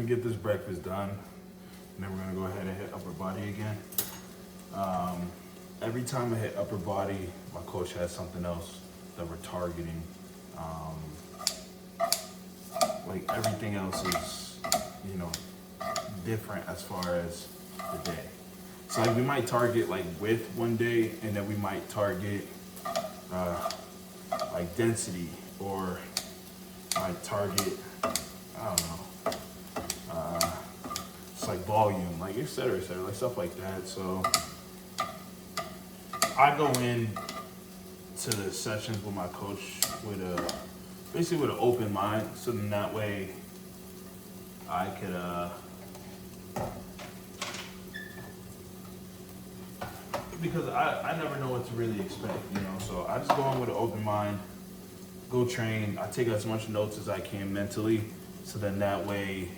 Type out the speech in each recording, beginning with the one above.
gonna get this breakfast done, and then we're gonna go ahead and hit upper body again. Every time I hit upper body, my coach has something else that we're targeting. Like everything else is, different as far as the day. So like we might target like width one day, and then we might target like density, or like target, I don't know, it's like volume, like et cetera, like stuff like that. So I go in to the sessions with my coach with basically with an open mind, so then that way I could because I never know what to really expect, so I just go in with an open mind, go train. I take as much notes as I can mentally, so then that way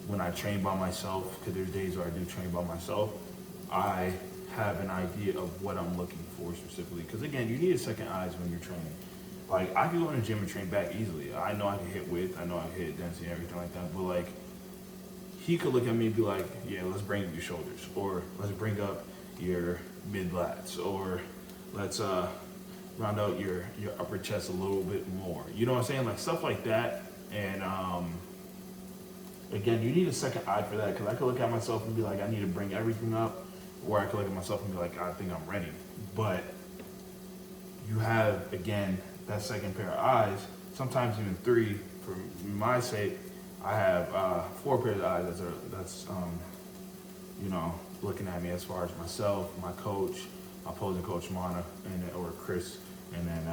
when I train by myself, because there's days where I do train by myself, I have an idea of what I'm looking for specifically. Because again, you need a second eyes when you're training. Like I can go in the gym and train back easily. I know I can hit width, I know I can hit density and everything like that, but like he could look at me and be like, yeah, let's bring up your shoulders, or let's bring up your mid lats, or let's round out your upper chest a little bit more. You know what I'm saying? Like stuff like that. And again, you need a second eye for that, because I could look at myself and be like, I need to bring everything up, or I could look at myself and be like, I think I'm ready. But you have, again, that second pair of eyes, sometimes even three. For my sake, I have 4 pairs of eyes that's looking at me, as far as myself, my coach, my opposing coach Mana, or Chris, and then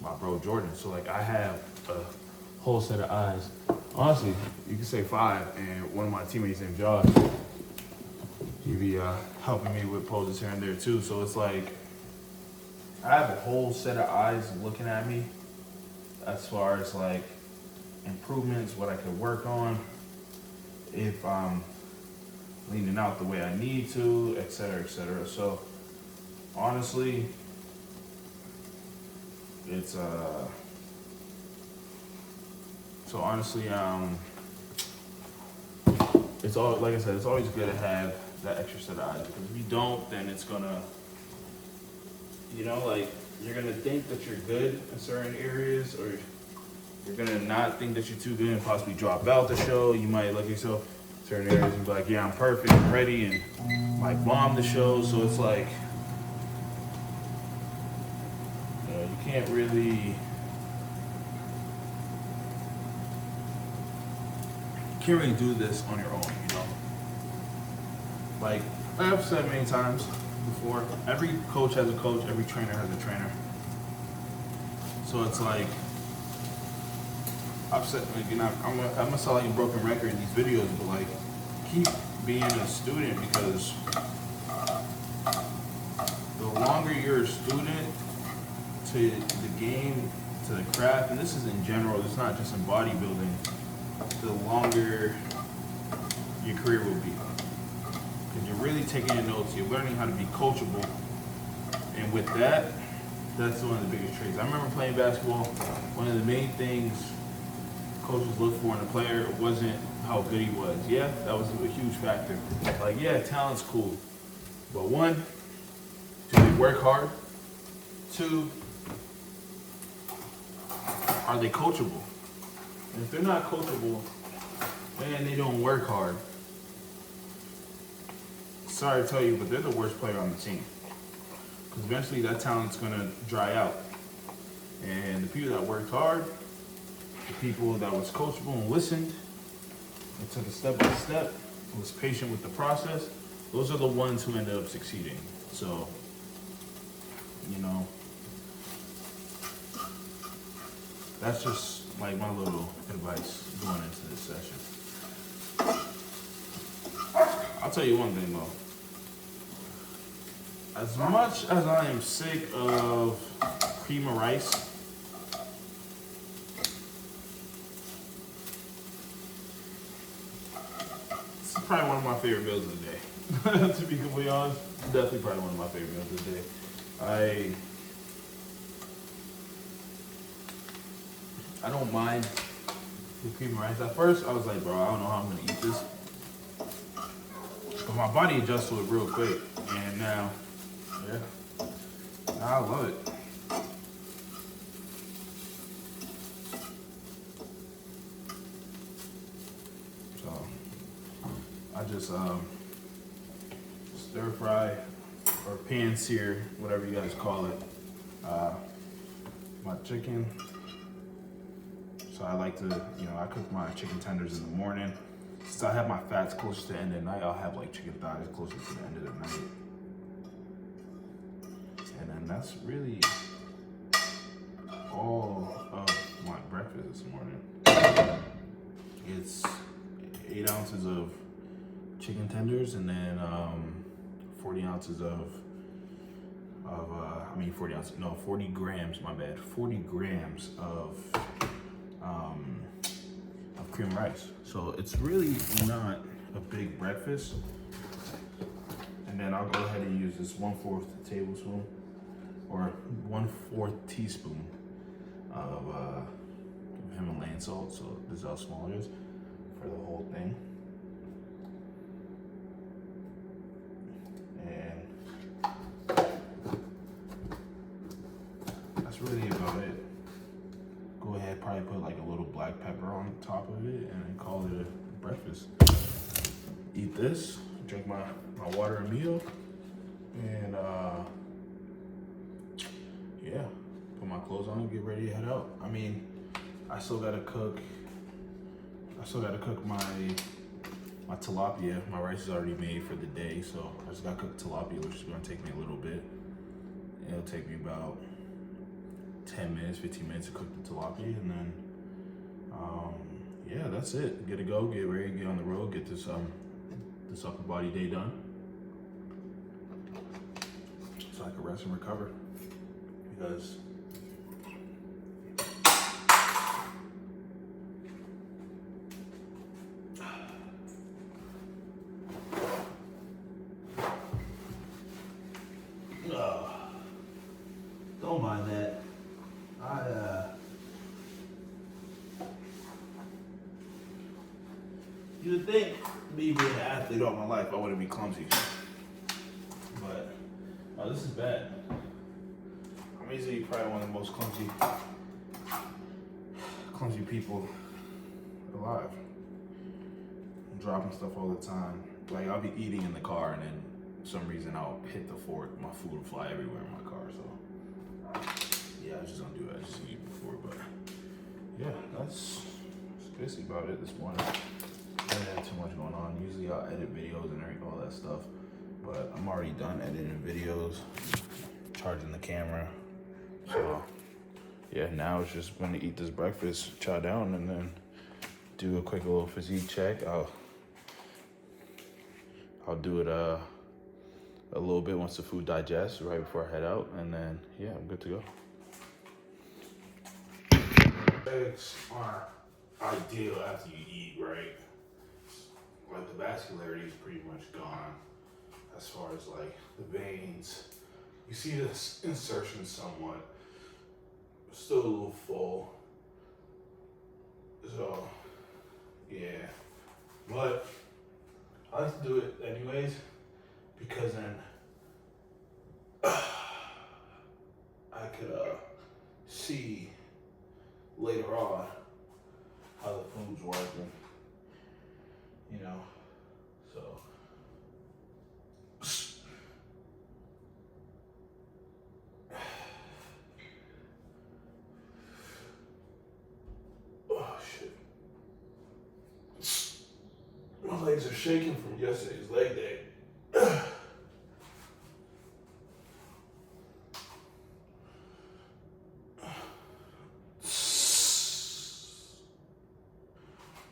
my bro Jordan. So like I have a whole set of eyes. Honestly, you can say 5, and one of my teammates named Josh, he be helping me with poses here and there too. So it's like I have a whole set of eyes looking at me, as far as like improvements, what I could work on, if I'm leaning out the way I need to, et cetera, et cetera. So honestly, it's it's all, like I said, it's always good to have that extra set of eyes, because if you don't, then it's gonna, like you're gonna think that you're good in certain areas, or you're gonna not think that you're too good and possibly drop out the show. You might look at yourself in certain areas and be like, yeah, I'm perfect, I'm ready, and might bomb the show. So it's like, you can't really do this on your own, Like I've said many times before, every coach has a coach, every trainer has a trainer. So it's like, I've said, like, I'm gonna sound like a broken record in these videos, but like, keep being a student, because the longer you're a student to the game, to the craft, and this is in general, it's not just in bodybuilding, the longer your career will be. Because you're really taking in notes, you're learning how to be coachable, and with that, that's one of the biggest traits. I remember playing basketball, one of the main things coaches look for in a player wasn't how good he was. Yeah, that was a huge factor. Like, yeah, talent's cool, but 1, do they work hard? 2, are they coachable? And if they're not coachable and they don't work hard, sorry to tell you, but they're the worst player on the team. Because eventually that talent's gonna dry out. And the people that worked hard, the people that was coachable and listened, and took it step by step, and was patient with the process, those are the ones who ended up succeeding. So, that's just like my little advice going into this session. I'll tell you one thing though. As much as I am sick of cream of rice, it's probably one of my favorite meals of the day. To be completely honest, definitely probably one of my favorite meals of the day. I don't mind the cream and rice. At first, I was like, bro, I don't know how I'm gonna eat this. But my body adjusts to it real quick. And now, yeah, now I love it. So, I just stir fry or pan sear, whatever you guys call it, my chicken. So I like to, I cook my chicken tenders in the morning. Since I have my fats closer to the end of the night, I'll have like chicken thighs closer to the end of the night. And then that's really all of my breakfast this morning. It's 8 ounces of chicken tenders and then 40 ounces of 40 grams, my bad, 40 grams of cream rice. So it's really not a big breakfast. And then I'll go ahead and use this 1/4 tablespoon or 1/4 teaspoon of Himalayan salt. So this is how small it is for the whole thing. And that's really about it. Go ahead, probably put like a little black pepper on top of it and then call it a breakfast. Eat this, drink my water and meal, and yeah, put my clothes on and get ready to head out. I mean, I still gotta cook my tilapia. My rice is already made for the day, so I just gotta cook tilapia, which is gonna take me a little bit. It'll take me about 10 minutes, 15 minutes to cook the tilapia, and then yeah, that's it. Get to go, get ready, get on the road, get this upper body day done, so I can rest and recover. Because don't mind that. You'd think me being an athlete all my life, I wouldn't be clumsy. But this is bad. I'm easily probably one of the most clumsy people alive. I'm dropping stuff all the time. Like I'll be eating in the car and then for some reason I'll hit the fork. My food will fly everywhere in my car. So yeah, I just don't do it. I just eat before. But yeah, that's basically about it this morning. I didn't have too much going on. Usually I'll edit videos and all that stuff, but I'm already done editing videos, charging the camera. So yeah, now it's just gonna eat this breakfast, chow down, and then do a quick little physique check. I'll do it a little bit once the food digests, right before I head out, and then yeah, I'm good to go. Eggs aren't ideal after you eat, right? Like the vascularity is pretty much gone as far as like the veins. You see this insertion somewhat, still a little full. So yeah, but I like to do it anyways because then I could see later on how the food's working, so. Oh shit. My legs are shaking from yesterday's leg day.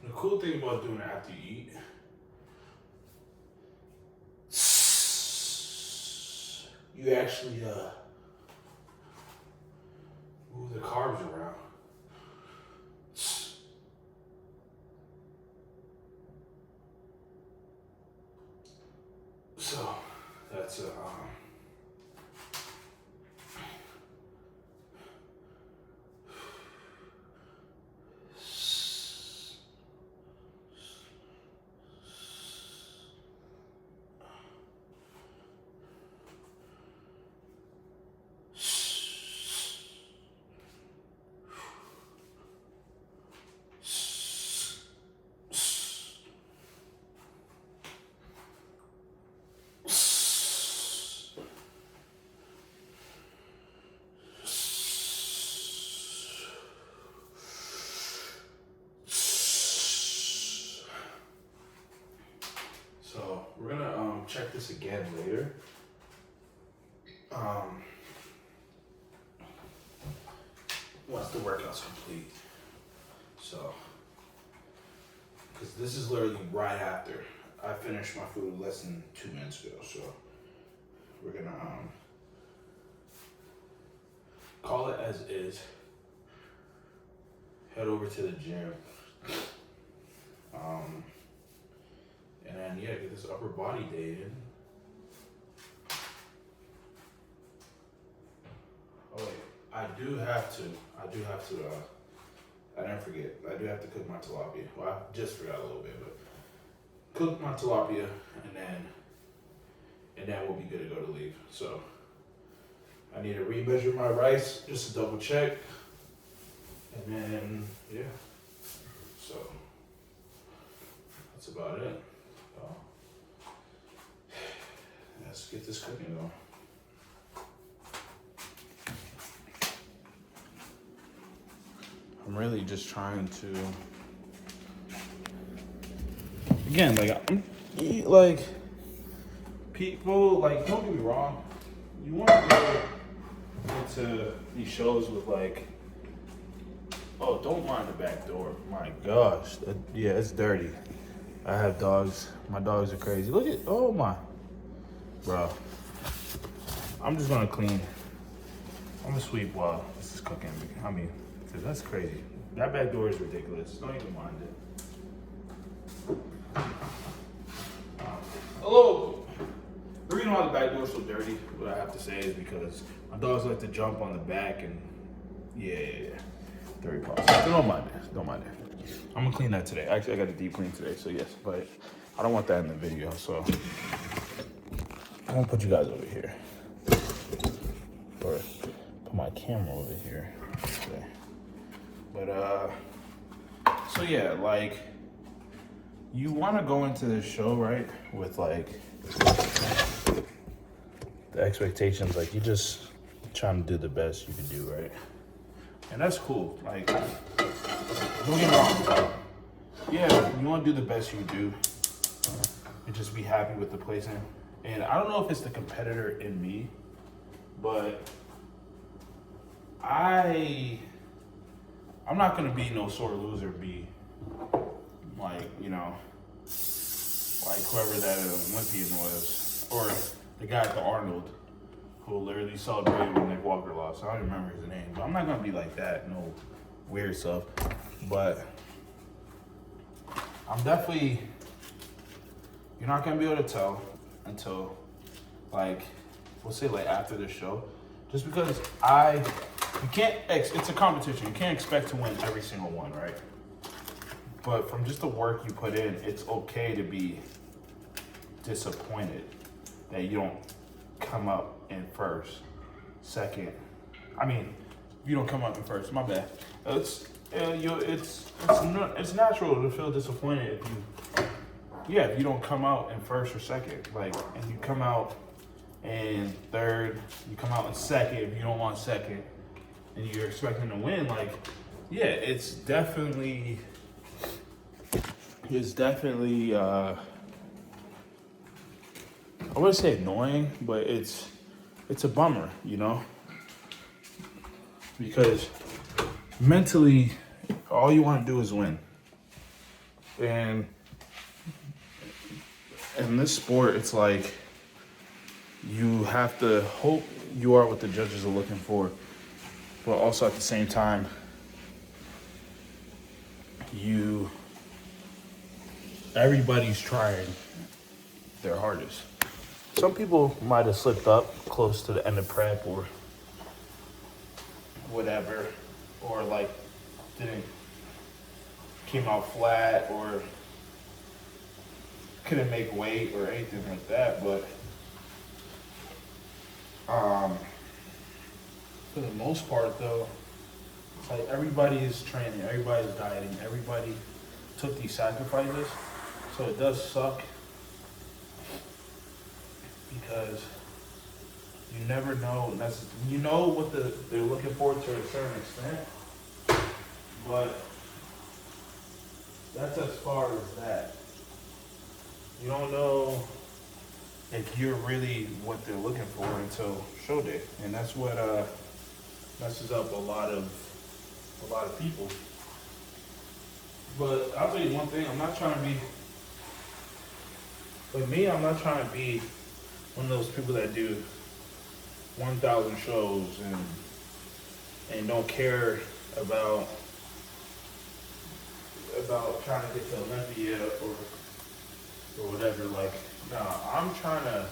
The cool thing about doing it after you eat, you actually move the carbs around. So that's check this again later. Once the workout's complete. So, because this is literally right after I finished my food less than 2 minutes ago. So we're gonna call it as is. Head over to the gym. And then yeah, get this upper body day in. Oh wait, I do have to, I didn't forget, I do have to cook my tilapia. Well, I just forgot a little bit, but cook my tilapia and then we'll be good to go to leave. So I need to remeasure my rice just to double check. And then, yeah, so that's about it. So, let's get this cooking going. I'm really just trying to, again, like people, like, don't get me wrong, you want to go into these shows with like, oh, don't mind the back door. My gosh, yeah, it's dirty. I have dogs. My dogs are crazy. Look at, oh my, bro. I'm just gonna clean. I'm gonna sweep while this is cooking. I mean, cause that's crazy. That back door is ridiculous. Don't even mind it. Hello. The reason why the back door is so dirty, what I have to say, is because my dogs like to jump on the back and yeah. Dirty paws. So don't mind it. Don't mind it. I'm gonna clean that today. Actually, I got a deep clean today, so yes. But I don't want that in the video, so I'm gonna put you guys over here, or put my camera over here. Okay. But so yeah, like you want to go into this show right with like the expectations, like you just trying to do the best you can do, right? And that's cool. Like, don't get me wrong. Yeah, you want to do the best you do and just be happy with the placing. And I don't know if it's the competitor in me, but I'm not gonna be no sore loser. Be like, you know, like whoever that Olympian was, or the guy at the Arnold, who literally celebrated when Nick Walker lost. I don't remember his name, but I'm not gonna be like that, no weird stuff. But I'm definitely, you're not gonna be able to tell until like, we'll say like after the show, just because you can't, it's a competition. You can't expect to win every single one, right? But from just the work you put in, it's okay to be disappointed that you don't come up in first, second. I mean, you don't come up in first. My bad. It's natural to feel disappointed if you don't come out in first or second. Like, and you come out in third, you come out in second if you don't want second, and you're expecting to win. Like, yeah, it's definitely. I wouldn't say annoying, but it's a bummer, you know? Because mentally, all you want to do is win. And in this sport, it's like you have to hope you are what the judges are looking for, but also at the same time, everybody's trying their hardest. Some people might have slipped up close to the end of prep or whatever, or like came out flat or couldn't make weight or anything like that. But for the most part though, it's like everybody's training, everybody's dieting, everybody took these sacrifices. So it does suck because you never know. You know what they're looking for to a certain extent, but that's as far as that. You don't know if you're really what they're looking for until show day, and that's what messes up a lot of people. But I'll tell you one thing: I'm not trying to be. With me, I'm not trying to be one of those people that do 1,000 shows and don't care about trying to get to Olympia or whatever. Like, no, I'm trying to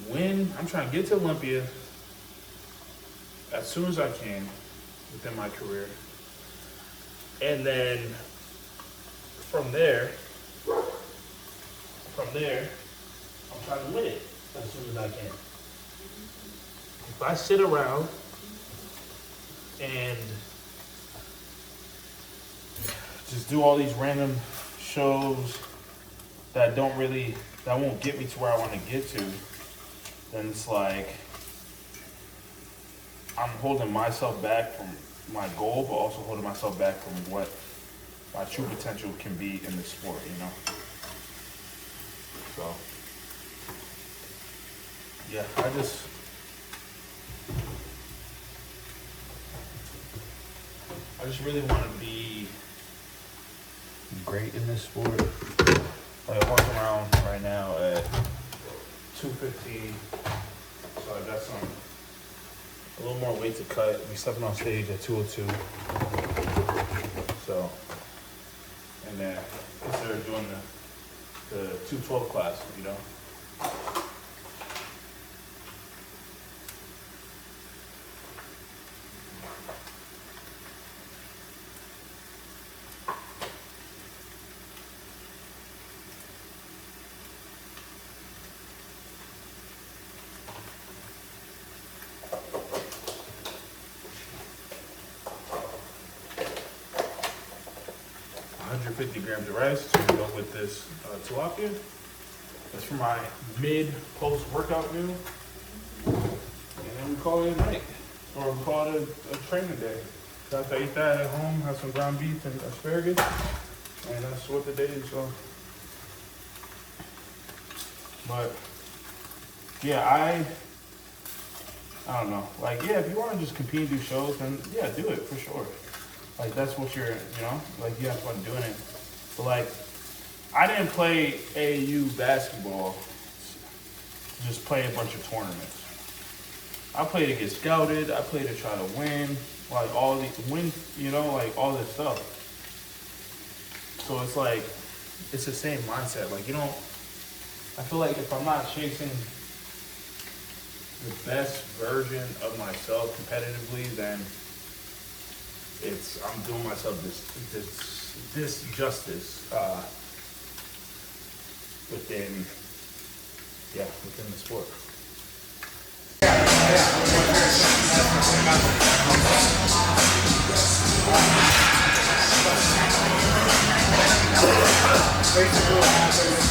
win. I'm trying to get to Olympia as soon as I can within my career, and then from there, I'm trying to win it as soon as I can. If I sit around and just do all these random shows that won't get me to where I want to get to, then it's like I'm holding myself back from my goal, but also holding myself back from what my true potential can be in the sport, you know? So, yeah, I just really want to be great in this sport. Like, I'm walking around right now at 215, so I got a little more weight to cut. I'll be stepping on stage at 202. So, and then consider doing the 212 class, you know. 150 grams of rice to go with this tilapia. That's for my mid-post workout meal. And then we call it a night. Or we call it a training day. So after I eat that at home, have some ground beef and asparagus. And that's what the day is. So. But yeah, I don't know. Like, yeah, if you want to just compete and do shows, then yeah, do it for sure. Like, that's what you're, you know, like, you have fun doing it. But like, I didn't play AAU basketball to just play a bunch of tournaments. I played to get scouted. I played to try to win, like all the win, you know, like all this stuff. So it's like, it's the same mindset. Like, you don't, I feel like if I'm not chasing the best version of myself competitively, then I'm doing myself this justice within the sport. Basically what happened is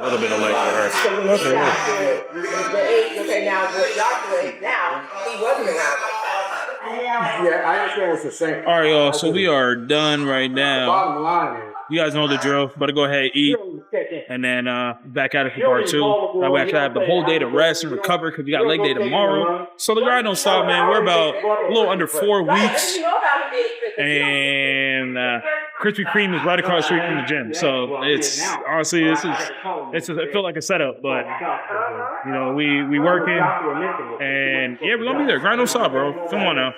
A little bit of light for her. Okay, now what Dr. is now, he wasn't around like that. Yeah, I understand what you're saying. All right, y'all. So we are done right now. Bottom line is, You guys know the drill. Better go ahead, eat, and then back at it for part two. That way I can have the whole day to rest and recover because we got leg day tomorrow. So the grind don't stop, man. We're about a little under 4 weeks, and Krispy Kreme is right across the street from the gym. So it's honestly, it felt like a setup, but you know, we working, and yeah, we're gonna be there. Grind don't stop, bro. Come on now,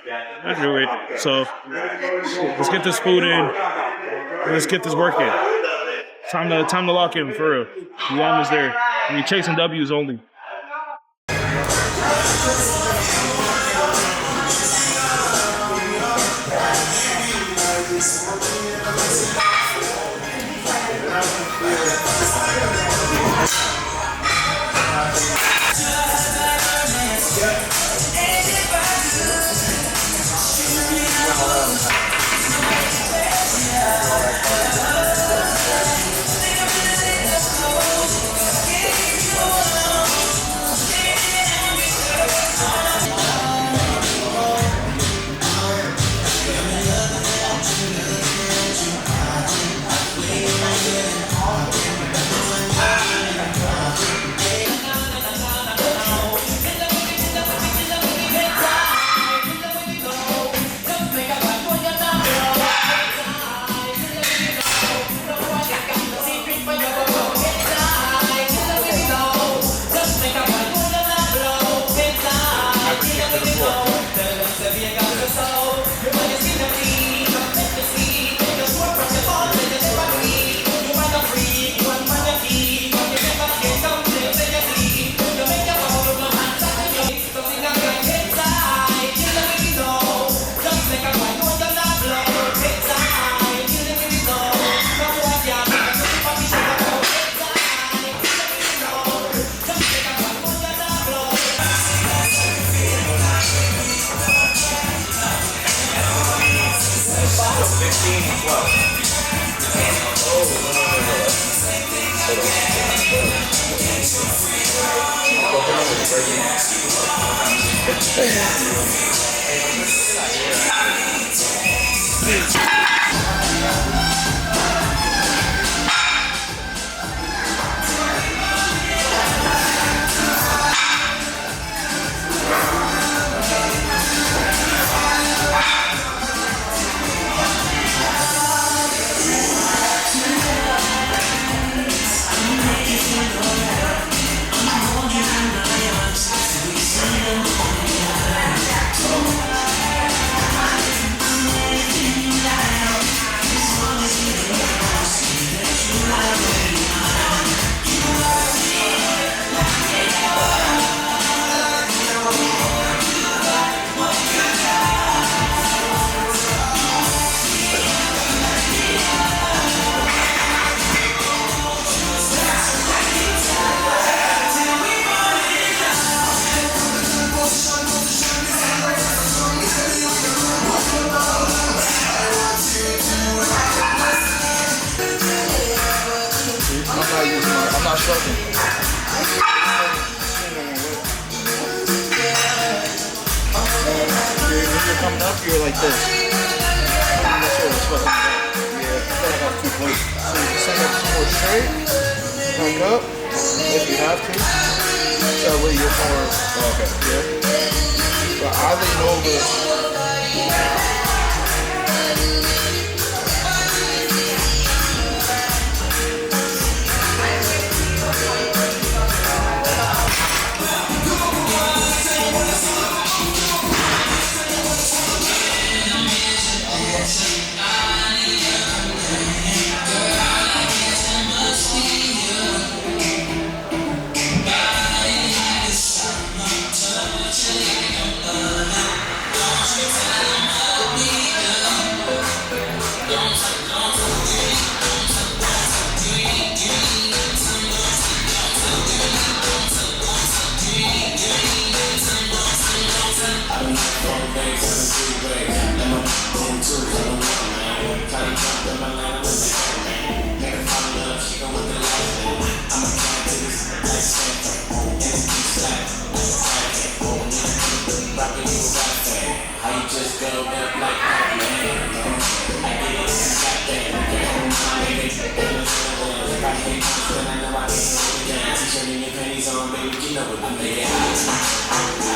let's do it. So let's get this food in. Let's get this work in. Time to lock in for real. We almost there. We chasing W's only. I'm not struggling. When you're coming up, you're like this. That's what it's fucking about. Yeah, I feel like I have 2 plates. So you can send up some more straight, back up, if you have to. That way you're more, okay, yeah. But I lean over. T-shirt and your panties on, baby, you know what I'm making.